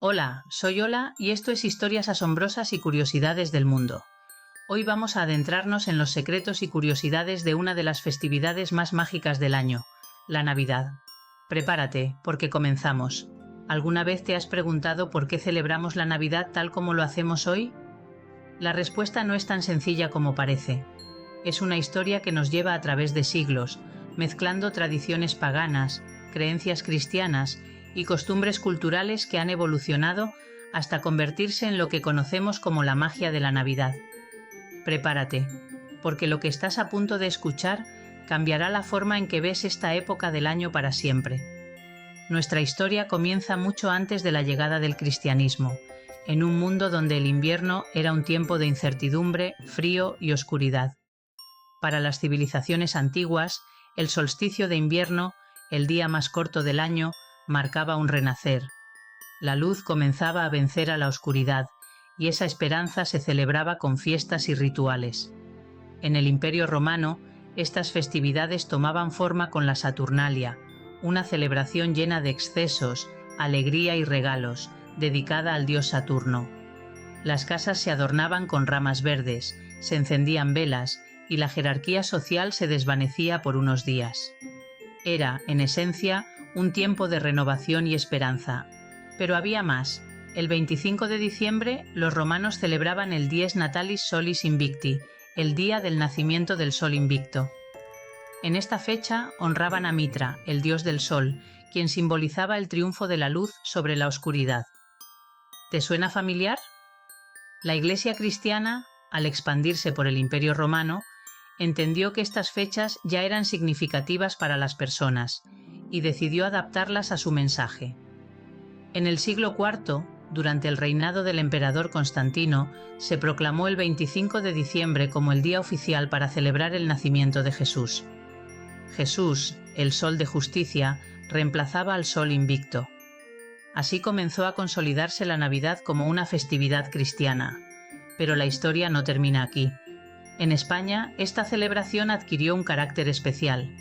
Hola, soy Ola y esto es Historias asombrosas y curiosidades del mundo. Hoy vamos a adentrarnos en los secretos y curiosidades de una de las festividades más mágicas del año, la Navidad. Prepárate, porque comenzamos. ¿Alguna vez te has preguntado por qué celebramos la Navidad tal como lo hacemos hoy? La respuesta no es tan sencilla como parece. Es una historia que nos lleva a través de siglos, mezclando tradiciones paganas, creencias cristianas y costumbres culturales que han evolucionado hasta convertirse en lo que conocemos como la magia de la Navidad. Prepárate, porque lo que estás a punto de escuchar cambiará la forma en que ves esta época del año para siempre. Nuestra historia comienza mucho antes de la llegada del cristianismo, en un mundo donde el invierno era un tiempo de incertidumbre, frío y oscuridad. Para las civilizaciones antiguas, el solsticio de invierno, el día más corto del año, marcaba un renacer. La luz comenzaba a vencer a la oscuridad, y esa esperanza se celebraba con fiestas y rituales. En el Imperio Romano, estas festividades tomaban forma con la Saturnalia, una celebración llena de excesos, alegría y regalos, dedicada al dios Saturno. Las casas se adornaban con ramas verdes, se encendían velas y la jerarquía social se desvanecía por unos días. Era, en esencia, un tiempo de renovación y esperanza. Pero había más. El 25 de diciembre los romanos celebraban el Dies Natalis Solis Invicti, el día del nacimiento del sol invicto. En esta fecha honraban a Mitra, el dios del sol, quien simbolizaba el triunfo de la luz sobre la oscuridad. ¿Te suena familiar? La Iglesia cristiana, al expandirse por el Imperio Romano, entendió que estas fechas ya eran significativas para las personas y decidió adaptarlas a su mensaje. En el siglo IV, durante el reinado del emperador Constantino, se proclamó el 25 de diciembre como el día oficial para celebrar el nacimiento de Jesús. Jesús, el sol de justicia, reemplazaba al sol invicto. Así comenzó a consolidarse la Navidad como una festividad cristiana. Pero la historia no termina aquí. En España, esta celebración adquirió un carácter especial.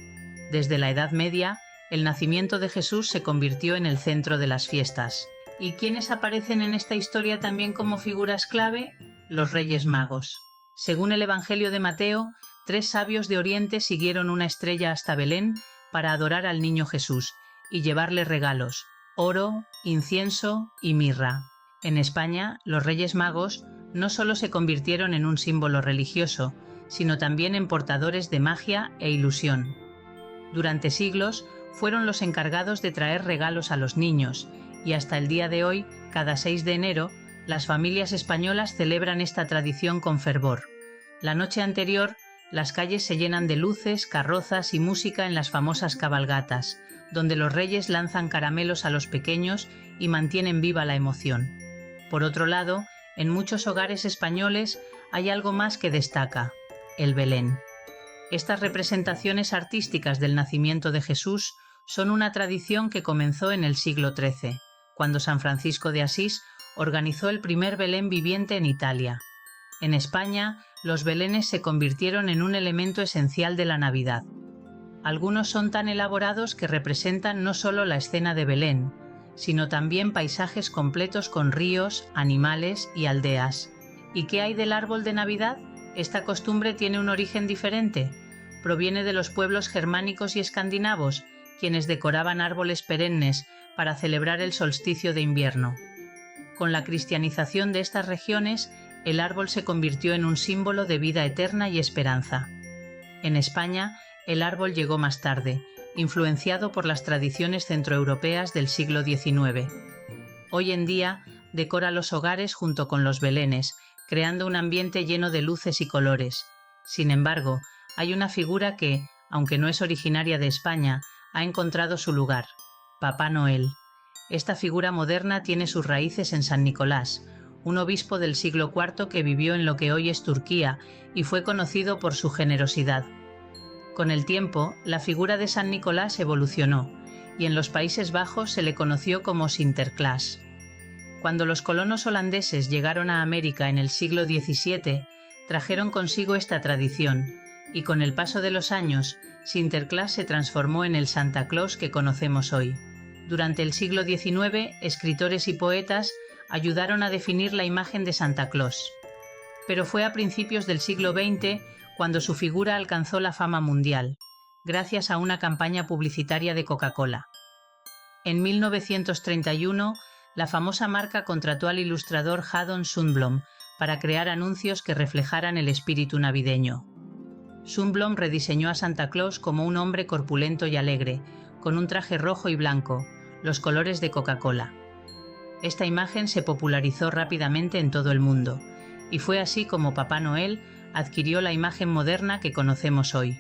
Desde la Edad Media, el nacimiento de Jesús se convirtió en el centro de las fiestas. ¿Y quiénes aparecen en esta historia también como figuras clave? Los Reyes Magos. Según el Evangelio de Mateo, 3 sabios de Oriente siguieron una estrella hasta Belén para adorar al niño Jesús y llevarle regalos: oro, incienso y mirra. En España, los Reyes Magos no solo se convirtieron en un símbolo religioso, sino también en portadores de magia e ilusión. Durante siglos fueron los encargados de traer regalos a los niños, y hasta el día de hoy, cada 6 de enero, las familias españolas celebran esta tradición con fervor. La noche anterior, las calles se llenan de luces, carrozas y música en las famosas cabalgatas, donde los reyes lanzan caramelos a los pequeños y mantienen viva la emoción. Por otro lado, en muchos hogares españoles hay algo más que destaca: el Belén. Estas representaciones artísticas del nacimiento de Jesús son una tradición que comenzó en el siglo XIII, cuando San Francisco de Asís organizó el primer Belén viviente en Italia. En España, los belenes se convirtieron en un elemento esencial de la Navidad. Algunos son tan elaborados que representan no solo la escena de Belén, sino también paisajes completos con ríos, animales y aldeas. ¿Y qué hay del árbol de Navidad? ¿Esta costumbre tiene un origen diferente? Proviene de los pueblos germánicos y escandinavos, quienes decoraban árboles perennes para celebrar el solsticio de invierno. Con la cristianización de estas regiones, el árbol se convirtió en un símbolo de vida eterna y esperanza. En España, el árbol llegó más tarde, influenciado por las tradiciones centroeuropeas del siglo XIX. Hoy en día, decora los hogares junto con los belenes, creando un ambiente lleno de luces y colores. Sin embargo, hay una figura que, aunque no es originaria de España, ha encontrado su lugar: Papá Noel. Esta figura moderna tiene sus raíces en San Nicolás, un obispo del siglo IV que vivió en lo que hoy es Turquía y fue conocido por su generosidad. Con el tiempo, la figura de San Nicolás evolucionó, y en los Países Bajos se le conoció como Sinterklaas. Cuando los colonos holandeses llegaron a América en el siglo XVII, trajeron consigo esta tradición, y con el paso de los años, Sinterklaas se transformó en el Santa Claus que conocemos hoy. Durante el siglo XIX, escritores y poetas ayudaron a definir la imagen de Santa Claus. Pero fue a principios del siglo XX cuando su figura alcanzó la fama mundial, gracias a una campaña publicitaria de Coca-Cola. En 1931, la famosa marca contrató al ilustrador Haddon Sundblom para crear anuncios que reflejaran el espíritu navideño. Sundblom rediseñó a Santa Claus como un hombre corpulento y alegre, con un traje rojo y blanco, los colores de Coca-Cola. Esta imagen se popularizó rápidamente en todo el mundo, y fue así como Papá Noel adquirió la imagen moderna que conocemos hoy.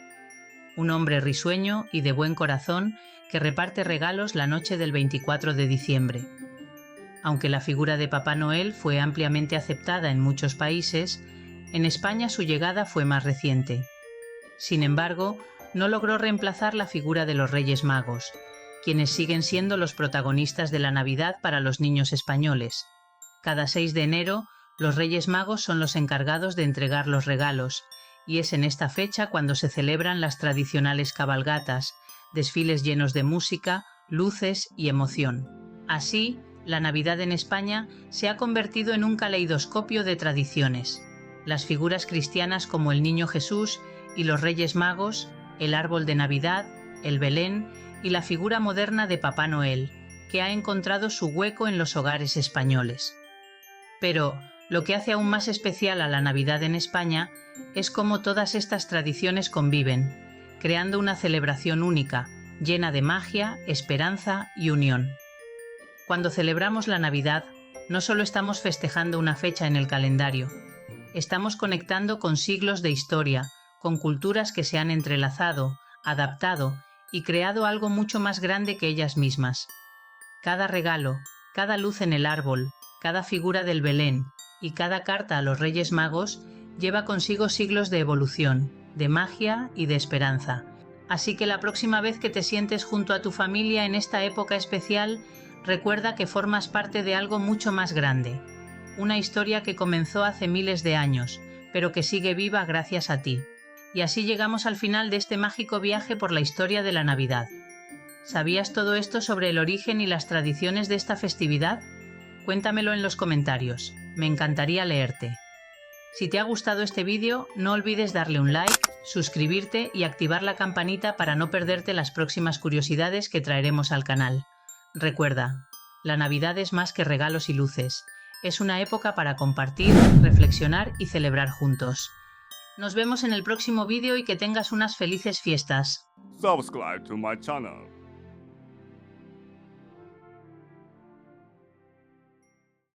Un hombre risueño y de buen corazón que reparte regalos la noche del 24 de diciembre. Aunque la figura de Papá Noel fue ampliamente aceptada en muchos países, en España su llegada fue más reciente. Sin embargo, no logró reemplazar la figura de los Reyes Magos, quienes siguen siendo los protagonistas de la Navidad para los niños españoles. Cada 6 de enero, los Reyes Magos son los encargados de entregar los regalos, y es en esta fecha cuando se celebran las tradicionales cabalgatas, desfiles llenos de música, luces y emoción. Así, la Navidad en España se ha convertido en un caleidoscopio de tradiciones. Las figuras cristianas como el Niño Jesús y los Reyes Magos, el árbol de Navidad, el Belén y la figura moderna de Papá Noel, que ha encontrado su hueco en los hogares españoles. Pero lo que hace aún más especial a la Navidad en España es cómo todas estas tradiciones conviven, creando una celebración única, llena de magia, esperanza y unión. Cuando celebramos la Navidad, no solo estamos festejando una fecha en el calendario, estamos conectando con siglos de historia, con culturas que se han entrelazado, adaptado y creado algo mucho más grande que ellas mismas. Cada regalo, cada luz en el árbol, cada figura del Belén y cada carta a los Reyes Magos lleva consigo siglos de evolución, de magia y de esperanza. Así que la próxima vez que te sientes junto a tu familia en esta época especial, recuerda que formas parte de algo mucho más grande. Una historia que comenzó hace miles de años, pero que sigue viva gracias a ti. Y así llegamos al final de este mágico viaje por la historia de la Navidad. ¿Sabías todo esto sobre el origen y las tradiciones de esta festividad? Cuéntamelo en los comentarios, me encantaría leerte. Si te ha gustado este vídeo, no olvides darle un like, suscribirte y activar la campanita para no perderte las próximas curiosidades que traeremos al canal. Recuerda, la Navidad es más que regalos y luces, es una época para compartir, reflexionar y celebrar juntos. Nos vemos en el próximo vídeo y que tengas unas felices fiestas. Subscribe to my channel.